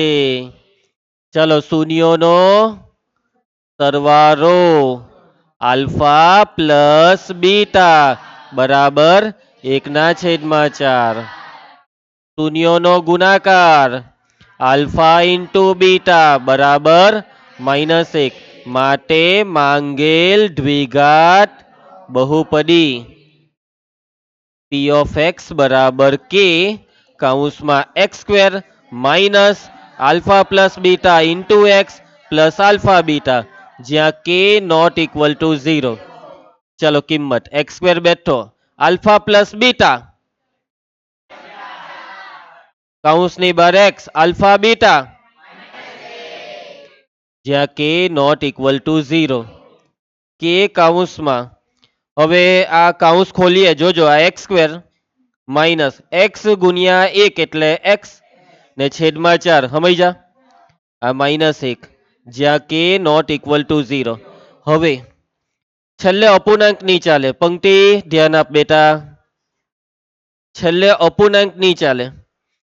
ચાલો શૂન્યોનો સરવાળો આલ્ફા પ્લસ બીટા બરાબર 1/4. શૂન્યોનો ગુણાકાર આલ્ફા ઇન્ટુ બીટા બરાબર -1. માટે માંગેલ દ્વિઘાત બહુપદી p of x બરાબર k કૌંસમાં x² minus alpha plus beta into x plus alpha beta જ્યાં k નોટ ઇક્વલ ટુ 0. ચલો કિંમત x² બેઠો આલ્ફા પ્લસ બીટા કૌંસની બહાર x આલ્ફા બીટા જ્યાં k not equal to 0. k કૌંસમાં હવે આ કૌંસ ખોલીએ જોજો આ x² માઇનસ x ગુણ્યા 1 એટલે x ને છેદમાં 4 સમજ્યા આ -1 જ્યાં k નોટ ઇક્વલ ટુ 0. હવે છેલ્લે અપૂર્ણાંક નહીં ચાલે પંક્તિ ધ્યાન આપ બેટા છેલ્લે અપૂર્ણાંક નહીં ચાલે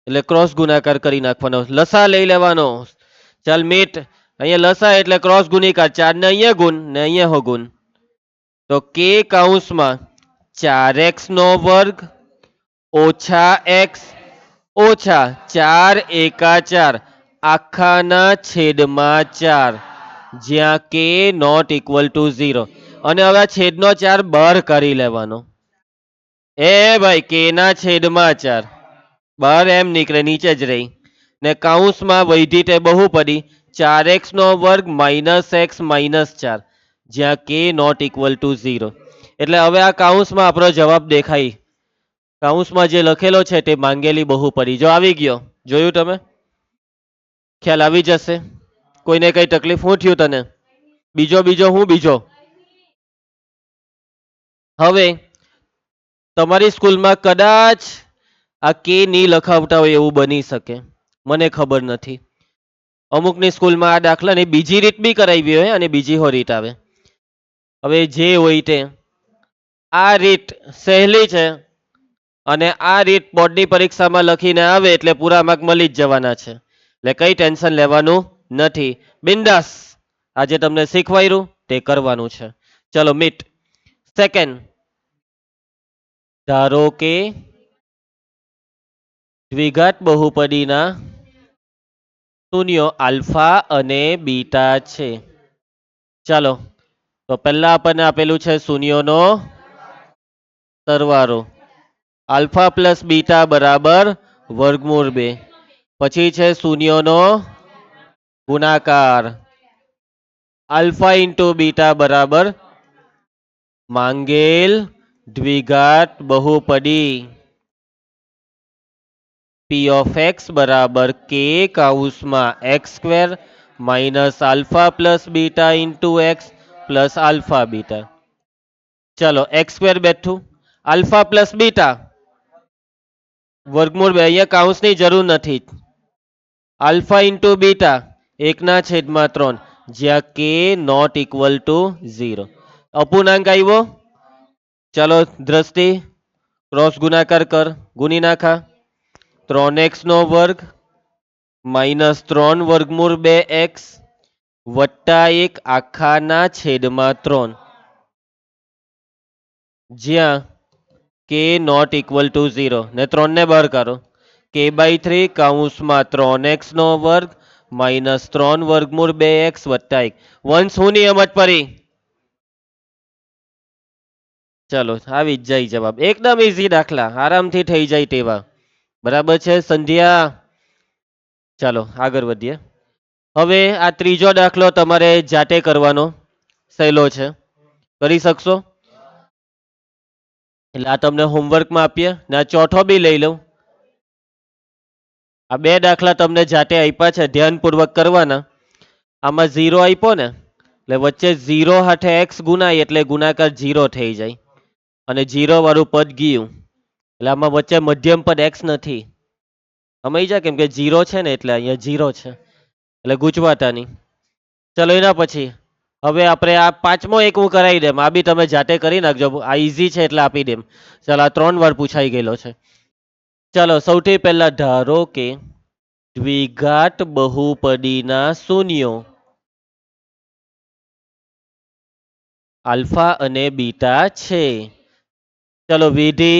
એટલે ક્રોસ ગુણાકાર કરી નાખવાનો લસા લઈ લેવાનો. ચાલ મીટ અહીંયા લસા એટલે ક્રોસ ગુણાકાર 4 ને અહીંયા ગુણ ને અહીંયા હો ગુણ તો k કૌંસમાં 4x નો વર્ગ ઓછા x ઓછા 4 એકા 4 આખાના છેદમાં 4 જ્યાં k નોટ ઇક્વલ ટુ 0. અને હવે છેદનો 4 બહાર કરી લેવાનો એ ભાઈ k ના છેદમાં 4 બહાર એમ નીકળે નીચે જ રહી ને કૌંસમાં વૈધી તે બહુપદી 4x નો વર્ગ માઇનસ x માઇનસ 4 જ્યાં k નોટ ઇક્વલ ટુ 0. એટલે હવે આ કૌંસમાં આપણો જવાબ દેખાય કૌંસમાં જે લખેલો છે તે માંગેલી બહુપદી જો આવી ગયો જોયું તમે ખ્યાલ આવી જશે. કોઈને કઈ તકલીફ શું થયું તને બીજો હું બીજો હવે તમારી સ્કૂલમાં કદાચ આ કે ની લખાવતા હોય એવું બની શકે મને ખબર નથી. અમુકની સ્કૂલમાં આ દાખલાની બીજી રીત બી કરાવી હોય અને બીજી હો રીત આવે. હવે જે હોય તે આ રીત સહેલી છે અને આ રીત બોર્ડની પરીક્ષામાં લખીને આવે એટલે પૂરા માર્ક મળી જ જવાના છે એટલે કઈ ટેન્શન લેવાનું નથી. બિંદાસ આજે તમને શીખવાયું તે કરવાનું છે. ચલો મીટ સેકન્ડ ધારો કે દ્વિઘાત બહુપદીના શૂન્યો આલ્ફા અને બીટા છે. ચાલો તો પહેલા આપણને આપેલું છે શૂન્યોનો સરવાળો આલ્ફા પ્લસ બીટા બરાબર વર્ગમૂળ 2. પછી છે શૂન્યોનો ગુણાકાર આલ્ફા ઇન્ટુ બીટા બરાબર માંગેલ દ્વિઘાત બહુપદી p of x બરાબર k કૌંસમાં x² minus alpha plus beta into x plus alpha beta. ચલો x² બેઠું આલ્ફા પ્લસ બીટા વર્ગમૂળ 2 અહીંયા કૌંસની જરૂર નથી આલ્ફા ઇન્ટુ બીટા 1/3 જ્યાં k નોટ ઇક્વલ ટુ 0. અપૂર્ણાંક આવ્યો ચાલો દ્રષ્ટિ ક્રોસ ગુણાકાર કર ગુણી નાખા 3x નો વર્ગ માઇનસ 3 વર્ગમૂળ 2x વત્તા 1 આખાના છેદમાં 3 જ્યાં k નોટ ઇક્વલ ટુ 0 ને 3 ને બહાર કાઢો k/3 કૌંસમાં 3x નો વર્ગ માઇનસ 3 વર્ગમૂળ 2x વત્તા 1 વંશ હું નિયમ જ પડી. ચલો આવી જ જાય જવાબ એકદમ ઈઝી દાખલા આરામથી થઈ જાય તેવા બરાબર છે સંધ્યા. ચાલો આગળ વધીએ. હવે આ ત્રીજો દાખલો તમારે જાતે કરવાનો સહેલો છે કરી શકશો એટલે આ તમને હોમવર્કમાં આપીએ ને આ ચોથો બી લઈ લઉં આ બે દાખલા તમને જાતે આપ્યા છે, ધ્યાનપૂર્વક કરવાના. આમાં 0 આપ્યો ને એટલે વચ્ચે 0 હાથે એક્સ ગુણાય એટલે ગુણાકાર 0 થઈ જાય અને 0 વાળું પદ ગયું એટલે આમાં વચ્ચે મધ્યમ પદ એક્સ નથી. સમજી જા કેમ કે 0 છે ને એટલે અહીંયા 0 છે એટલે ગુંચવાતા નહીં. ચલો એના પછી હવે આપણે આ પાંચમો એક હું કરાવી દેમ, આ બી તમે જાતે કરી નાખજો, આ ઈઝી છે એટલે આપી દેમ. ચાલો આ 3 વાર પૂછાઈ ગયેલો છે. ચાલો સૌથી પહેલા ધારો કે દ્વિઘાત બહુપદીના શૂન્યો આલ્ફા અને બીટા છે. ચલો વિધિ,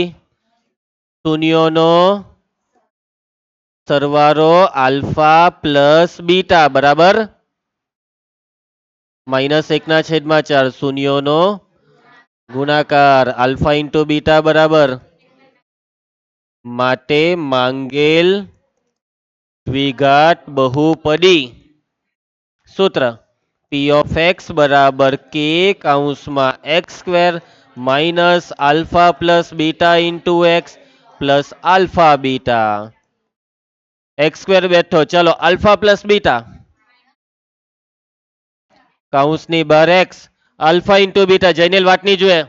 શૂન્યોનો સરવાળો આલ્ફા પ્લસ બીટા બરાબર -1/4 શૂન્યોનો ગુણાકાર આલ્ફા ઇન્ટુ બીટા બરાબર માટે માંગેલ દ્વિઘાત બહુપદી સૂત્ર પી ઓફ એક્સ બરાબર કે કૌંસમાં x square minus alpha plus beta into x plus alpha beta. X square બેઠો, ચલો આલ્ફા પ્લસ બીટા કૌંસની બહાર એક્સ, આલ્ફા ઇન્ટુ બીટા જૈનેલ વાત નહીં જોઈએ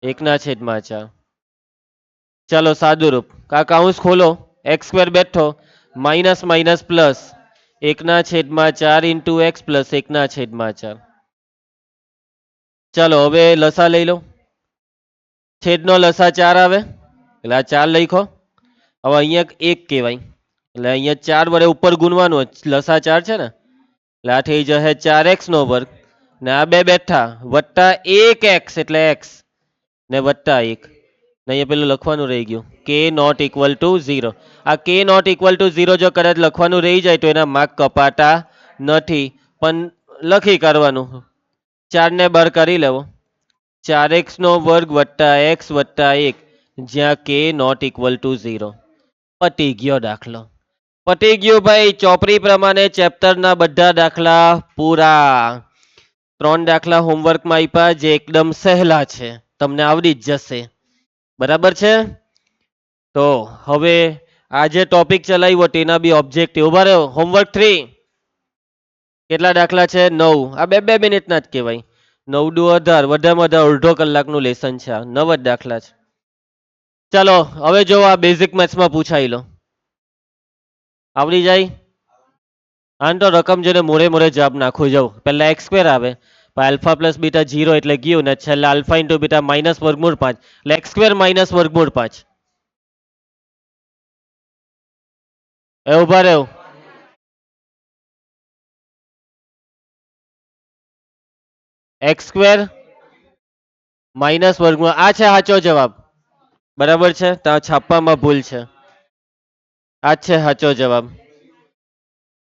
1/4. ચલો સાદુરૂપ, કા કૌંસ ખોલો, એક્સ સ્ક્વેર બેઠો minus minus plus 1/4 into x plus 1/4. ચલો હવે લસા લઈ લો, છેદનો લસા 4 આવે એટલે આ 4 લખો. હવે અહીંયા 1 કહેવાય એટલે અહીંયા 4 વડે ઉપર ગુણવાનું, લસા 4 છે ને એટલે આ થઈ જશે 4x નો વર્ગ ને આ બે બેઠા વત્તા 1x એટલે x ને વત્તા 1 ને અહીંયા પેલું લખવાનું રહી ગયું k નોટ ઇક્વલ ટુ 0. આ k નોટ ઇક્વલ ટુ 0 જો કદાચ લખવાનું રહી જાય તો એના માર્ક કપાતા નથી, પણ લખી કાઢવાનું. 4 ને બાર કરી લેવો, 4x નો વર્ગ વત્તા x વત્તા 1 જ્યાં k નોટ ઇક્વલ ટુ 0. પતી ગયો દાખલો, પતી ગયું ભાઈ. ચોપડી પ્રમાણે ચેપ્ટરના બધા દાખલા પૂરા. 3 દાખલા હોમવર્કમાં આપ્યા જે એકદમ સહેલા છે, તમને આવડી જ જશે. બરાબર છે. તો હવે આ જે ટોપિક ચલાવ્યો તેના બી ઓબ્જેક્ટિવ ઉભા રહ્યો. હોમવર્ક 3 કેટલા દાખલા છે? 9. આ 2 મિનિટના જ કહેવાય. 9 દુ 18, વધારેમાં વધારે અડધો કલાકનું લેસન છે. 9 જ દાખલા છે. ચાલો હવે જો આ બેઝિક મેથ્સમાં પૂછાઈ લો, આવડી જાય. આને તો રકમ જોઈને મોરે મોરે જવાબ નાખો જાવ. પહેલા એક્સ સ્ક્વેર આવે, આલ્ફા પ્લસ બીટા 0 એટલે ગયું ને છેલ્લા આલ્ફા ઇન્ટુ બીટા માઇનસ વર્ગમૂળ 5 એટલે એક્સ સ્ક્વેર માઇનસ વર્ગમૂળ 5. એ ઉભા રહ્યો, એક્સ સ્ક્વેર માઇનસ વર્ગમૂળ આ છે સાચો જવાબ. બરાબર છે, ત્યાં છાપવામાં ભૂલ છે. આ છે સાચો જવાબ.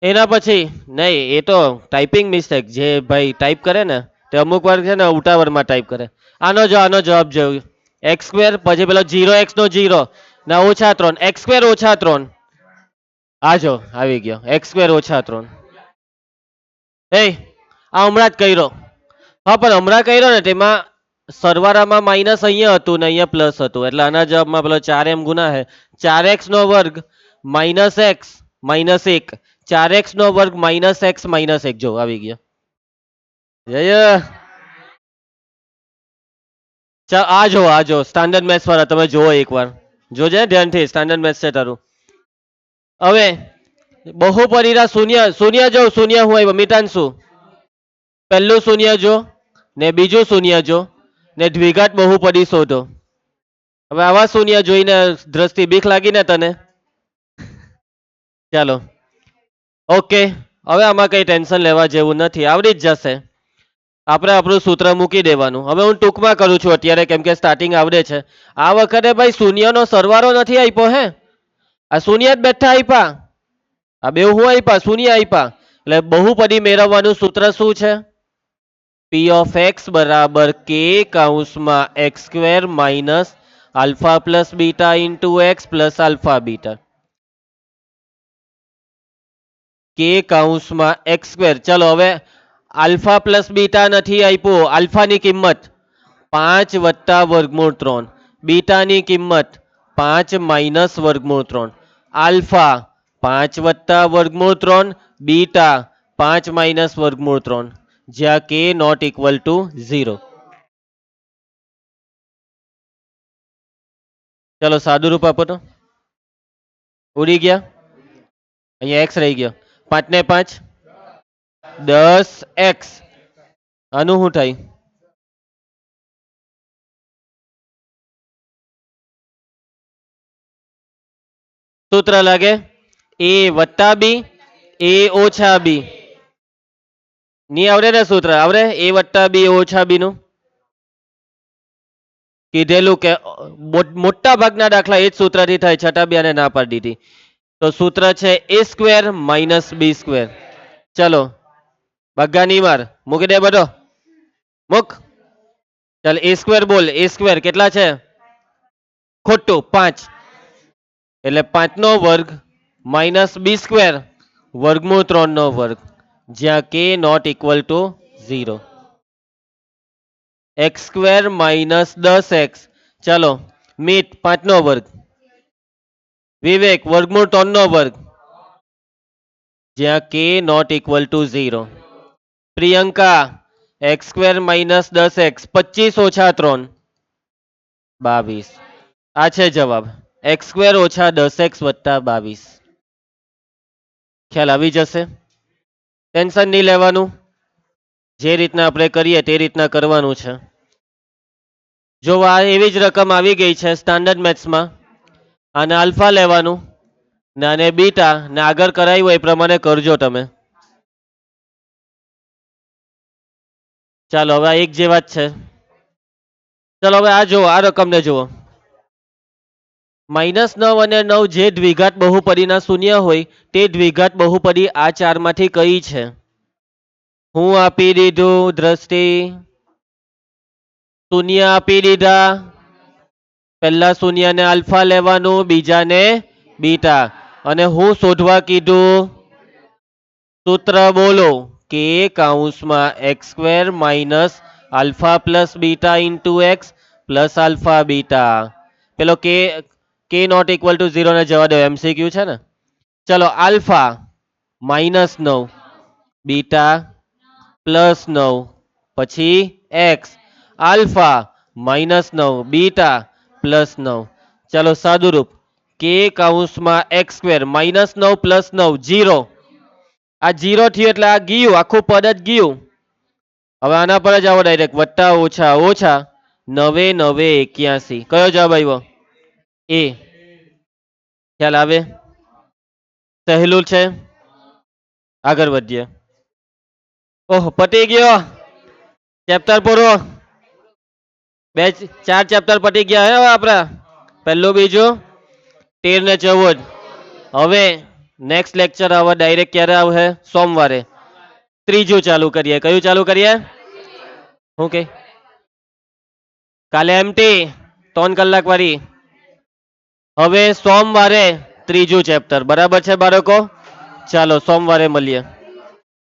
એના પછી નહીં, એ તો ટાઈપિંગ મિસ્ટેક, જે ભાઈ ટાઈપ કરે ને તે અમુક વાર છે ને ઉતાવળમાં ટાઈપ કરે. આનો જવાબ જોયું, એક્સ સ્ક્વેર પછી પેલો 0x નો 0 ના -3 એક્સ સ્ક્વેર -3. આજો આવી ગયો એક્સ સ્ક્વેર -3. એ આ હમણાં જ કર્યો. હા પણ હમણાં કર્યો ને તેમાં સરવાળામાં માઇનસ અહીંયા હતું ને અહીંયા પ્લસ હતું એટલે આના જવાબમાં પેલો 4m ગુના હે 4x નો વર્ગ માઇનસ x માઇનસ 1 4x નો વર્ગ માઇનસ x માઇનસ 1 જો આવી ગયો. આ જો સ્ટાન્ડર્ડ મેથ્સ વાળા તમે જોવો એકવાર, જોજે ધ્યાનથી, સ્ટાન્ડર્ડ મેથ્સ છે તારું. હવે બહુપદીના શૂન્ય, શૂન્ય જો શૂન્ય હું આવ્યો મિતાંશુ, પહેલું શૂન્ય જો ને બીજું શૂન્ય જો ને દ્વિઘાત બહુપદી શોધો. હવે આવા શૂન્ય જોઈને દ્રષ્ટિ બીક લાગી ને તને? ચાલો ઓકે, હવે આમાં કઈ ટેન્શન લેવા જેવું નથી, આવડી જ જશે. આપણે આપણું સૂત્ર મૂકી દેવાનું. હવે હું ટૂંકમાં કરું છું અત્યારે કેમ કે સ્ટાર્ટિંગ આવડે છે. આ વખતે ભાઈ શૂન્યનો સરવાળો નથી આપ્યો હે, આ શૂન્ય જ બેઠા આપ્યા. આ બે હું આપ્યા, શૂન્ય આપ્યા. એટલે બહુપદી મેળવવાનું સૂત્ર શું છે? પી ઓફ એક્સ બરાબર કે કૌંસમાં x square minus alpha plus beta into x plus alpha beta. કે કૌંસમાં એક્સ સ્ક્વેર. ચલો હવે આલ્ફા પ્લસ બીટા નથી આપ્યો, આલ્ફાની કિંમત 5 વત્તા વર્ગમૂળ 3, બીટાની કિંમત 5 માઇનસ વર્ગમૂળ 3. આલ્ફા 5 વત્તા વર્ગમૂળ 3 બીટા 5 માઇનસ વર્ગમૂળ 3 જ્યાં કે નોટ ઇક્વલ ટુ 0. ચલો સાદું રૂપ આપો તો. ઉડી ગયા. અહીંયા એક્સ રહી ગયો. 5 ને 5 10x. આનું શું થાય? સૂત્ર લાગે a વત્તા બી a ઓછા બી. નહીં આવડે ને સૂત્ર? આવડે a વત્તા બી ઓછા બી નું કીધેલું કે મોટા ભાગના દાખલા એ જ સૂત્રથી થાય, છતાં બી આને ના પાડી દીધી. તો સૂત્ર છે a square minus b square. ચલો બગ્ગા ની માર, મૂકી દે બધો મૂક. ચાલ a સ્ક્વેર બોલ. a સ્ક્વેર કેટલા છે? ખોટું 5 એટલે 5 નો વર્ગ માઇનસ બી સ્ક્વેર વર્ગમૂળ 3 નો વર્ગ જ્યાં કે not equal to 0. X square minus 10x. ચાલો મીટ 5 નો વર્ગ. વિવેક વર્ગમૂળ 3 નો વર્ગ જ્યાં કે not equal to 0. Priyanka x square minus 10x 25 ઓછા 3 22. આ છે જવાબ. એક્સ સ્ક્વેર ઓછા 10x વત્તા 22. ખ્યાલ આવી જશે. ટેન્શન નહીં લેવાનું, જે રીતના આપણે કરીએ તે રીતના કરવાનું છે. જો આ એવી જ રકમ આવી ગઈ છે સ્ટાન્ડર્ડ મેથ્સમાં, આને આલ્ફા લેવાનું ને આને બીટા ને આગળ કરાયું એ પ્રમાણે કરજો તમે. ચાલો હવે આ એક જેવા જ છે. ચાલો હવે આ જુઓ, આ રકમને જુઓ. -9 અને 9 જે દ્વિઘાત બહુપદીના શૂન્ય હોય તે દ્વિઘાત બહુપદી આ ચારમાંથી કઈ છે? હું આપી દીધું દ્રષ્ટિ. શૂન્ય આપી દીધા. પહેલા શૂન્યને આલ્ફા લેવાનું, બીજાને બીટા. અને હું શોધવા કીધું? સૂત્ર બોલો. કે કૌંસમાં x square minus alpha plus beta into x plus alpha beta. પેલો કે નોટ ઇક્વલ ટુ 0 ને જવા દો, એમસીક્યુ છે ને. ચલો આલ્ફા -9 બીટા +9 પછી એક્સ આલ્ફા -9 બીટા +9. ચલો સાદુરૂપ. કે કૌંસમાં એક્સ સ્ક્વેર -9 + 9 0. આ 0 થયું એટલે આ ગયું, આખું પદ જ ગયું. હવે આના પર જ આવો ડાયરેક્ટ. વત્તા ઓછા ઓછા 9 9 81. કયો જવાબ આવ્યો? એ. ખ્યાલ આવે? સહેલું છે. આગળ વધીએ. ઓહ પતી ગયો ચેપ્ટર પૂરું. 4 ચેપ્ટર પતી ગયા હે આપણા. પહેલું બીજું 13 ને 14. હવે નેક્સ્ટ લેક્ચર હવે ડાયરેક્ટ ક્યારે આવશે? સોમવારે. ત્રીજું ચાલુ કરીએ. કયું ચાલુ કરીએ? શું કે કાલે એમટી 3 કલાક વાળી. હવે સોમવારે ત્રીજું ચેપ્ટર. બરાબર છે બાળકો? ચાલો સોમવારે મળીએ.